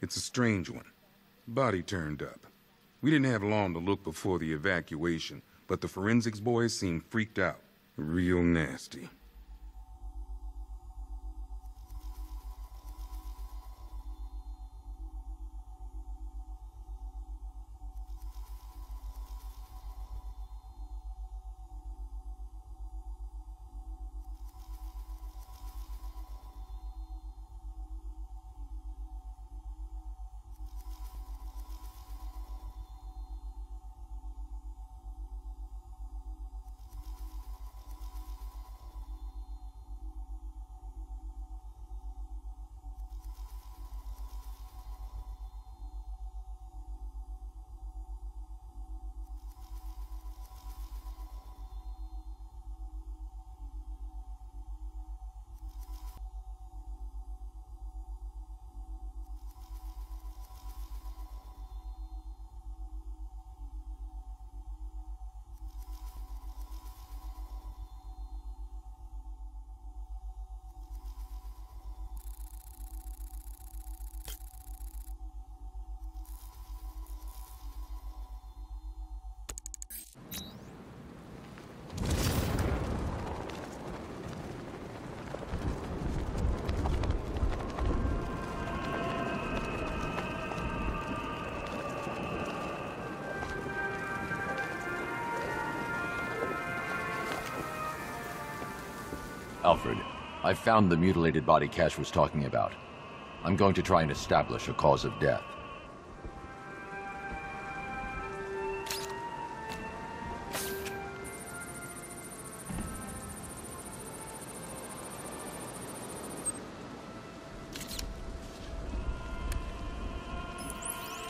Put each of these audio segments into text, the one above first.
It's a strange one. Body turned up. We didn't have long to look before the evacuation, but the forensics boys seemed freaked out. Real nasty. Alfred, I found the mutilated body Cash was talking about. I'm going to try and establish a cause of death.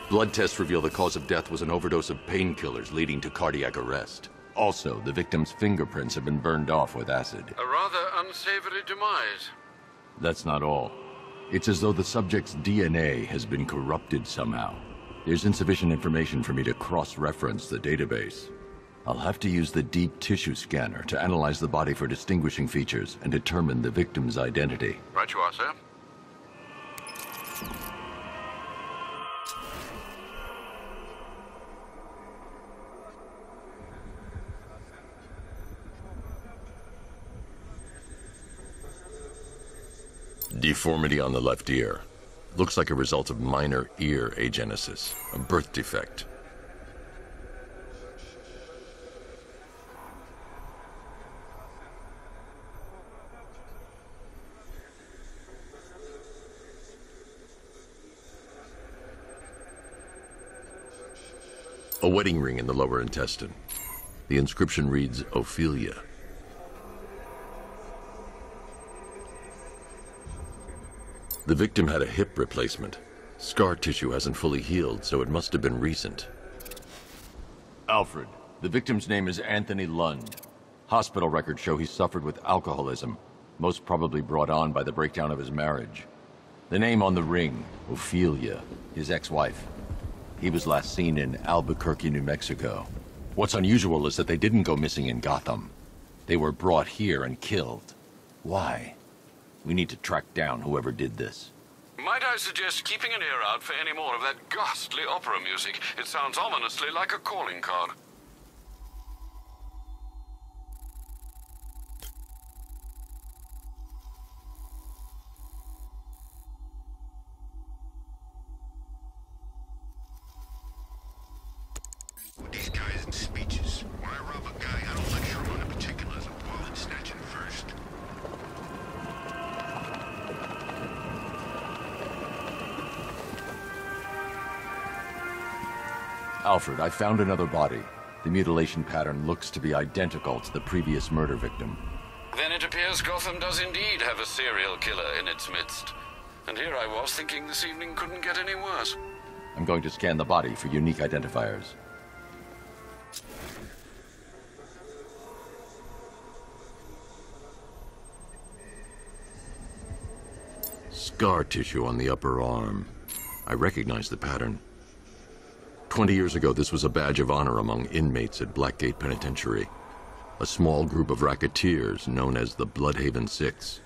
Blood tests reveal the cause of death was an overdose of painkillers leading to cardiac arrest. Also, the victim's fingerprints have been burned off with acid. A rather unsavory demise. That's not all. It's as though the subject's DNA has been corrupted somehow. There's insufficient information for me to cross-reference the database. I'll have to use the deep tissue scanner to analyze the body for distinguishing features and determine the victim's identity. Right you are, sir. Deformity on the left ear. Looks like a result of minor ear agenesis, a birth defect. A wedding ring in the lower intestine. The inscription reads, Ophelia. The victim had a hip replacement. Scar tissue hasn't fully healed, so it must have been recent. Alfred, the victim's name is Anthony Lund. Hospital records show he suffered with alcoholism, most probably brought on by the breakdown of his marriage. The name on the ring, Ophelia, his ex-wife. He was last seen in Albuquerque, New Mexico. What's unusual is that they didn't go missing in Gotham. They were brought here and killed. Why? We need to track down whoever did this. Might I suggest keeping an ear out for any more of that ghastly opera music? It sounds ominously like a calling card. With these guys and speeches, when I rob a guy, I don't lecture him on the particulars of wallet snatching first. Alfred, I found another body. The mutilation pattern looks to be identical to the previous murder victim. Then it appears Gotham does indeed have a serial killer in its midst. And here I was thinking this evening couldn't get any worse. I'm going to scan the body for unique identifiers. Scar tissue on the upper arm. I recognize the pattern. 20 years ago, this was a badge of honor among inmates at Blackgate Penitentiary. A small group of racketeers known as the Bloodhaven Six.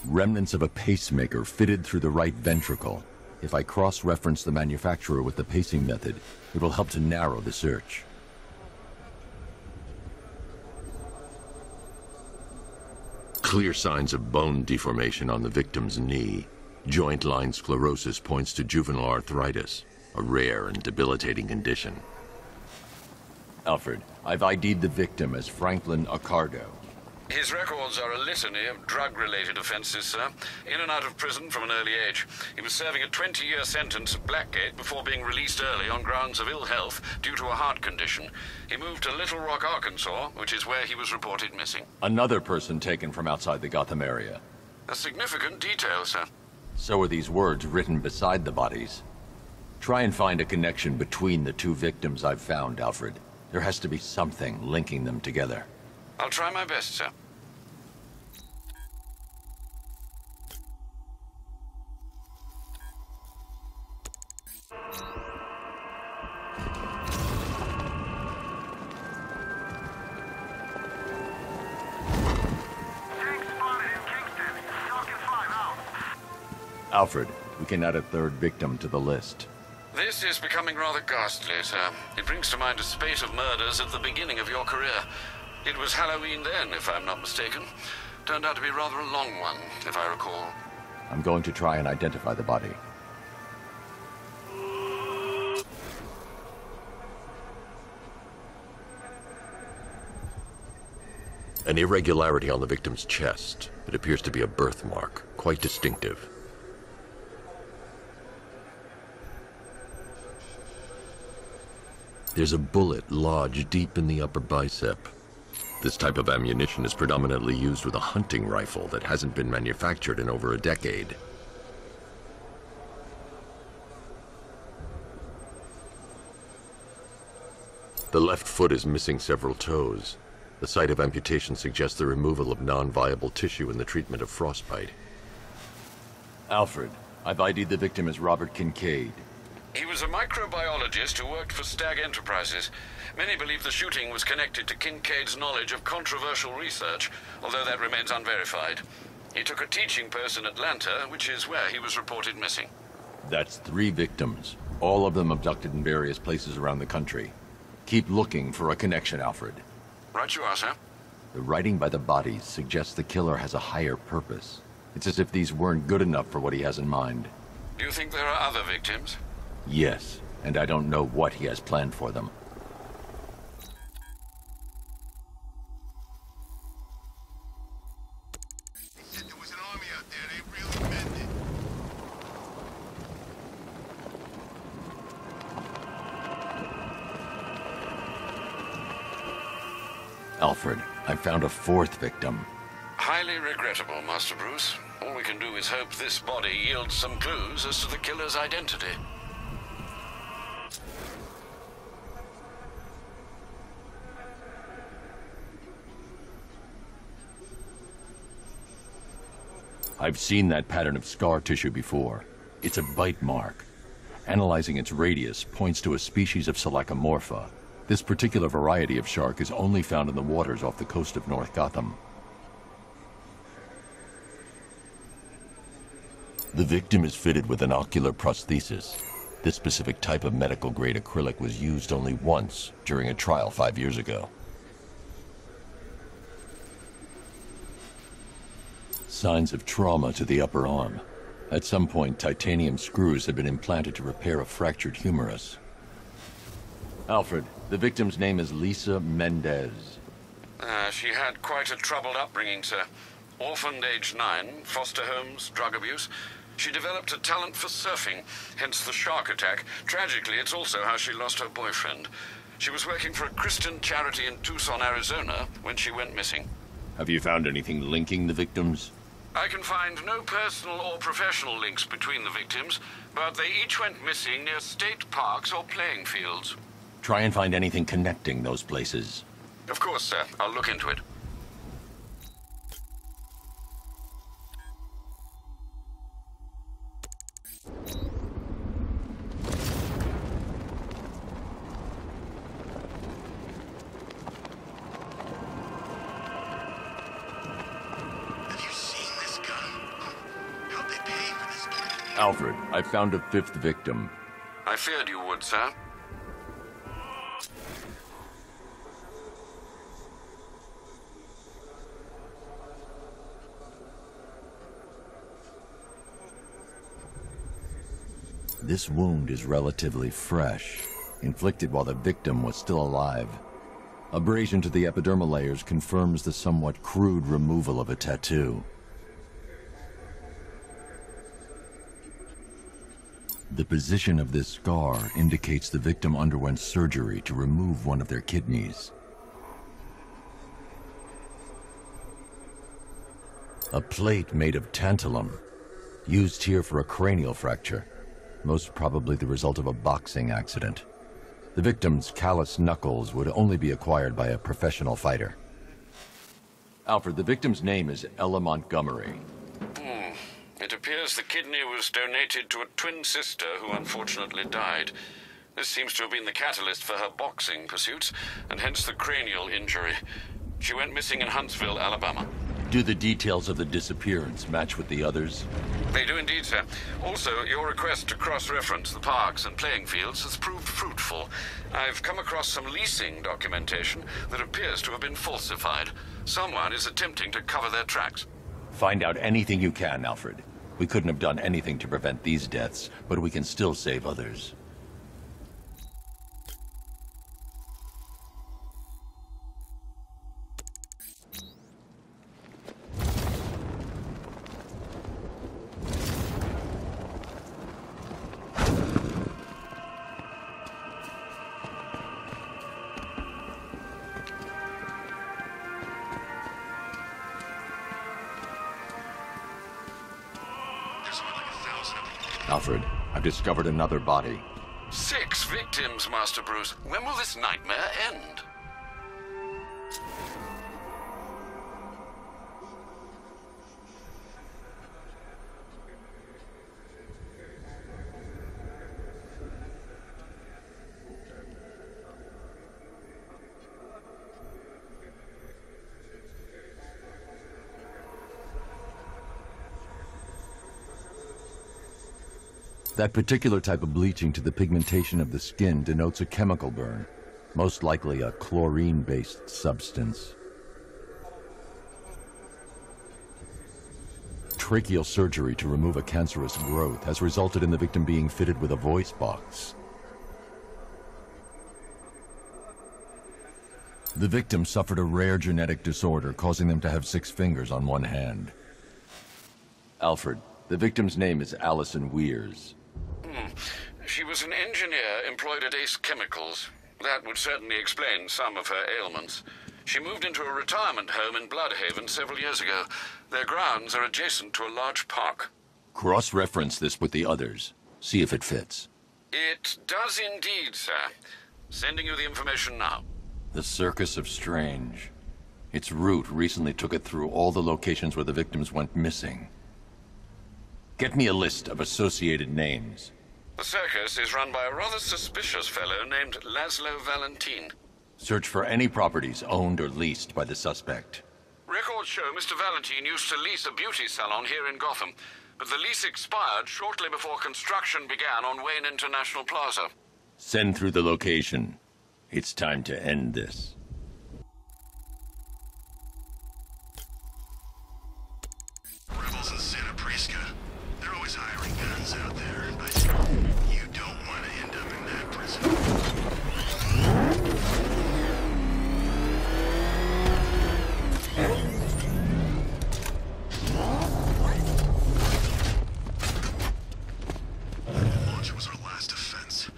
Remnants of a pacemaker fitted through the right ventricle. If I cross-reference the manufacturer with the pacing method, it will help to narrow the search. Clear signs of bone deformation on the victim's knee. Joint line sclerosis points to juvenile arthritis, a rare and debilitating condition. Alfred, I've ID'd the victim as Franklin Accardo. His records are a litany of drug-related offenses, sir. In and out of prison from an early age. He was serving a 20-year sentence at Blackgate before being released early on grounds of ill health due to a heart condition. He moved to Little Rock, Arkansas, which is where he was reported missing. Another person taken from outside the Gotham area. A significant detail, sir. So are these words written beside the bodies. Try and find a connection between the two victims I've found, Alfred. There has to be something linking them together. I'll try my best, sir. Alfred, we can add a third victim to the list. This is becoming rather ghastly, sir. It brings to mind a spate of murders at the beginning of your career. It was Halloween then, if I'm not mistaken. Turned out to be rather a long one, if I recall. I'm going to try and identify the body. An irregularity on the victim's chest. It appears to be a birthmark, quite distinctive. There's a bullet lodged deep in the upper bicep. This type of ammunition is predominantly used with a hunting rifle that hasn't been manufactured in over a decade. The left foot is missing several toes. The site of amputation suggests the removal of non-viable tissue in the treatment of frostbite. Alfred, I've ID'd the victim as Robert Kincaid. He was a microbiologist who worked for Stag Enterprises. Many believe the shooting was connected to Kincaid's knowledge of controversial research, although that remains unverified. He took a teaching post in Atlanta, which is where he was reported missing. That's 3 victims, all of them abducted in various places around the country. Keep looking for a connection, Alfred. Right you are, sir. The writing by the bodies suggests the killer has a higher purpose. It's as if these weren't good enough for what he has in mind. Do you think there are other victims? Yes, and I don't know what he has planned for them. They said there was an army out there. They really meant it. Alfred, I found a 4th victim. Highly regrettable, Master Bruce. All we can do is hope this body yields some clues as to the killer's identity. I've seen that pattern of scar tissue before. It's a bite mark. Analyzing its radius points to a species of Selachomorpha. This particular variety of shark is only found in the waters off the coast of North Gotham. The victim is fitted with an ocular prosthesis. This specific type of medical-grade acrylic was used only once during a trial 5 years ago. Signs of trauma to the upper arm. At some point, titanium screws had been implanted to repair a fractured humerus. Alfred, the victim's name is Lisa Mendez. She had quite a troubled upbringing, sir. Orphaned aged 9, foster homes, drug abuse. She developed a talent for surfing, hence the shark attack. Tragically, it's also how she lost her boyfriend. She was working for a Christian charity in Tucson, Arizona, when she went missing. Have you found anything linking the victims? I can find no personal or professional links between the victims, but they each went missing near state parks or playing fields. Try and find anything connecting those places. Of course, sir. I'll look into it. Have you seen this gun? Alfred, I found a fifth victim. I feared you would, sir. This wound is relatively fresh, inflicted while the victim was still alive. Abrasion to the epidermal layers confirms the somewhat crude removal of a tattoo. The position of this scar indicates the victim underwent surgery to remove one of their kidneys. A plate made of tantalum, used here for a cranial fracture, most probably the result of a boxing accident. The victim's calloused knuckles would only be acquired by a professional fighter. Alfred, the victim's name is Ella Montgomery. It appears the kidney was donated to a twin sister who unfortunately died. This seems to have been the catalyst for her boxing pursuits, and hence the cranial injury. She went missing in Huntsville, Alabama. Do the details of the disappearance match with the others? They do indeed, sir. Also, your request to cross-reference the parks and playing fields has proved fruitful. I've come across some leasing documentation that appears to have been falsified. Someone is attempting to cover their tracks. Find out anything you can, Alfred. We couldn't have done anything to prevent these deaths, but we can still save others. Alfred, I've discovered another body. 6 victims, Master Bruce. When will this nightmare end? That particular type of bleaching to the pigmentation of the skin denotes a chemical burn, most likely a chlorine-based substance. Tracheal surgery to remove a cancerous growth has resulted in the victim being fitted with a voice box. The victim suffered a rare genetic disorder causing them to have 6 fingers on one hand. Alfred, the victim's name is Allison Weers. She was an engineer employed at Ace Chemicals. That would certainly explain some of her ailments. She moved into a retirement home in Bloodhaven several years ago. Their grounds are adjacent to a large park. Cross-reference this with the others. See if it fits. It does indeed, sir. Sending you the information now. The Circus of Strange. Its route recently took it through all the locations where the victims went missing. Get me a list of associated names. The circus is run by a rather suspicious fellow named Laszlo Valentin. Search for any properties owned or leased by the suspect. Records show Mr. Valentin used to lease a beauty salon here in Gotham, but the lease expired shortly before construction began on Wayne International Plaza. Send through the location. It's time to end this. Rebels in Santa Prisca. They're always hiring guns out there, but you don't want to end up in that prison. Launch was our last defense.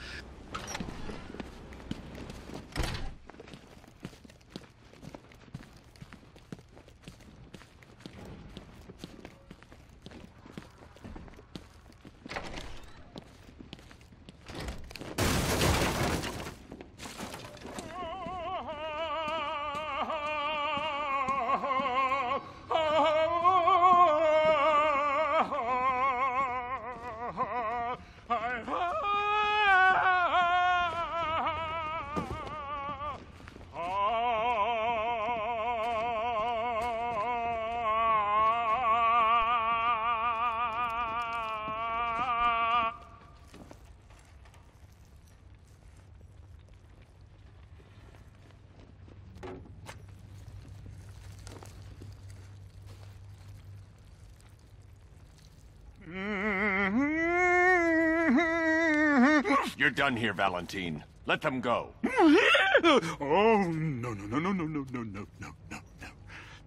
You're done here, Valentine. Let them go. Oh, no, no, no, no, no, no, no, no, no, no, no.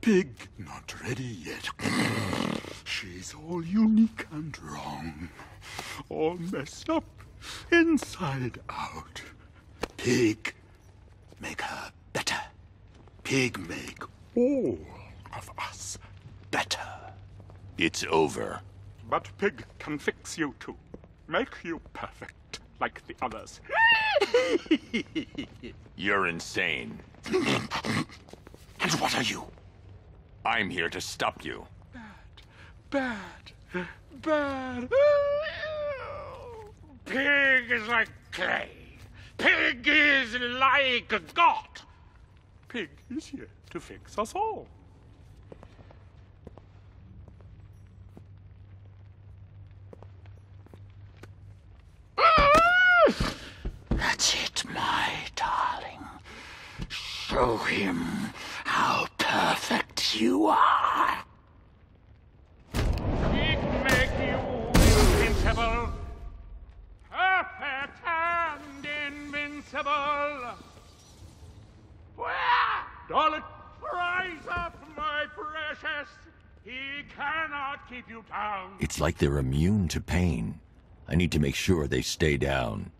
Pig not ready yet. She's all unique and wrong. All messed up, inside out. Pig, make her better. Pig, make all of us better. It's over. But Pig can fix you too. Make you perfect, like the others. You're insane. And what are you? I'm here to stop you. Bad. Pig is like clay. Pig is like God. Pig is here to fix us all. That's it, my darling. Show him how perfect you are. Pig make you invincible. Perfect and invincible. Darling, rise up, my precious. He cannot keep you down. It's like they're immune to pain. I need to make sure they stay down.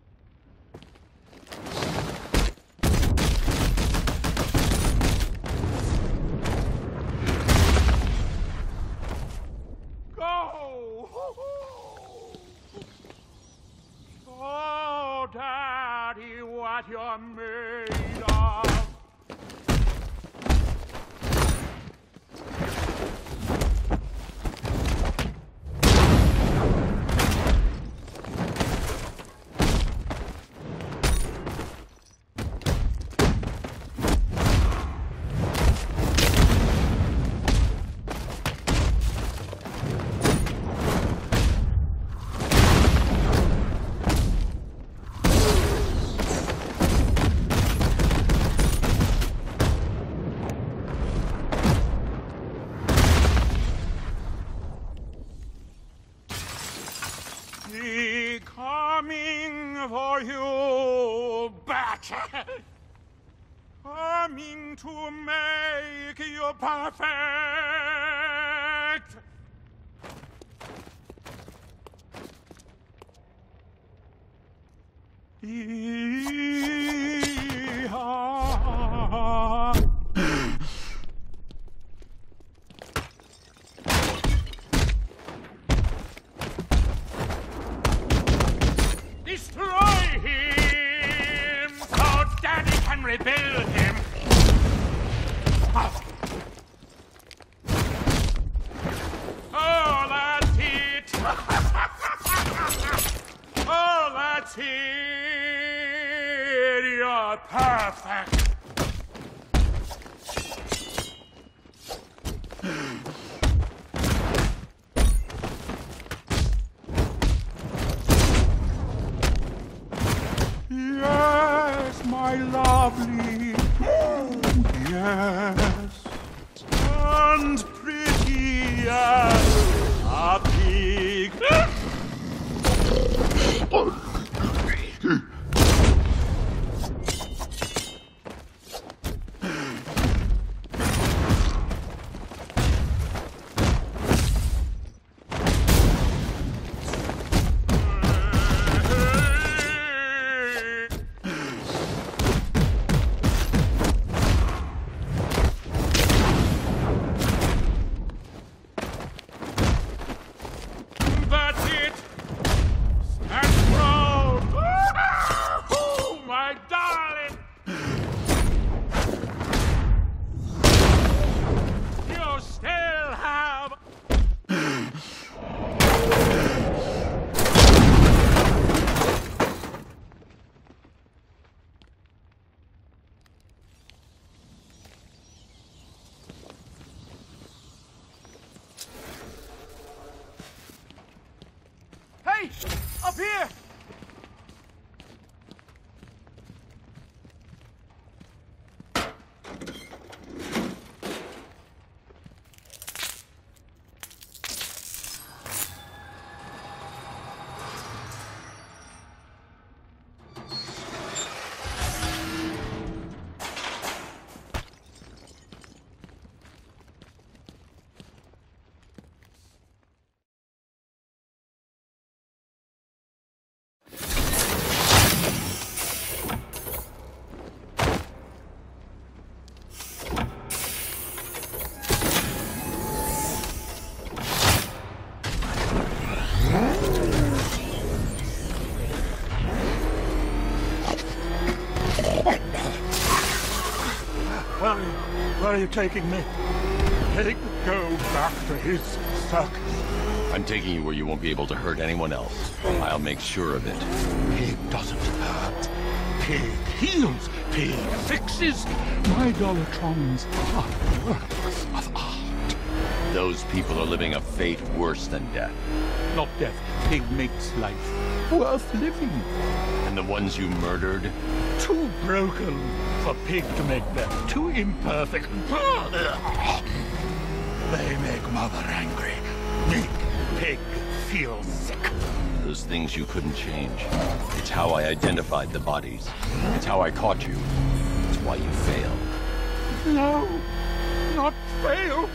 Go! Oh, Daddy, what you're made of. Coming for you, bat. Coming to make you perfect. Destroy him so Daddy can rebuild him. Oh, that's it. Oh, that's it. You're perfect. Yes, my lovely. Yes. And pretty as a pig. That's it. Stand proud. Oh, my darling. You still have. Hey! Up here! Where are you taking me? Pig, go back to his circus. I'm taking you where you won't be able to hurt anyone else. I'll make sure of it. Pig doesn't hurt. Pig heals. Pig fixes. My Dollartrons are works of art. Those people are living a fate worse than death. Not death. Pig makes life worth living. And the ones you murdered? Too broken for Pig to make them. Too imperfect. They make Mother angry. Make Pig feel sick. Those things you couldn't change. It's how I identified the bodies. It's how I caught you. It's why you failed. No, not fail.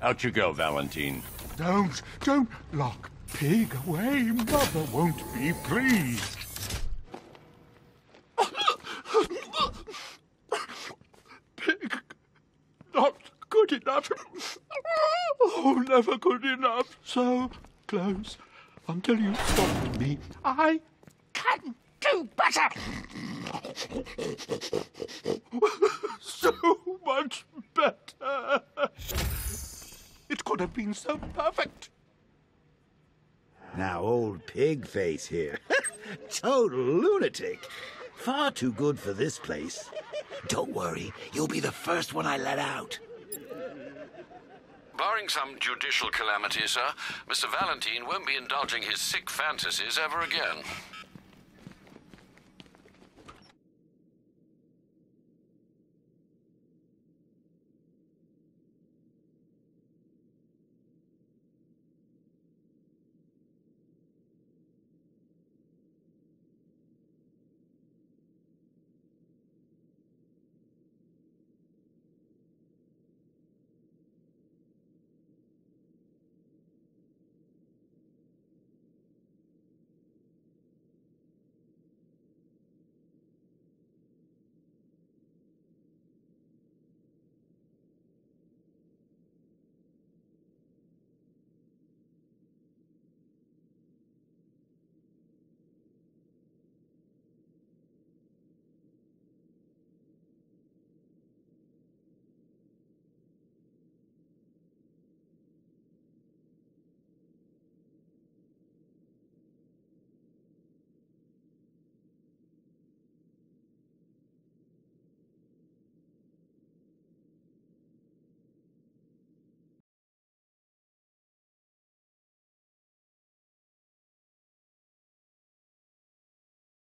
Out you go, Valentine. Don't lock Pig away. Mother won't be pleased. Pig, not good enough. Oh, never good enough. So close until you stopped me. I can do better. So much better. It could have been so perfect. Now, old pig face here. Total lunatic. Far too good for this place. Don't worry, you'll be the first one I let out. Barring some judicial calamity, sir, Mr. Valentine won't be indulging his sick fantasies ever again.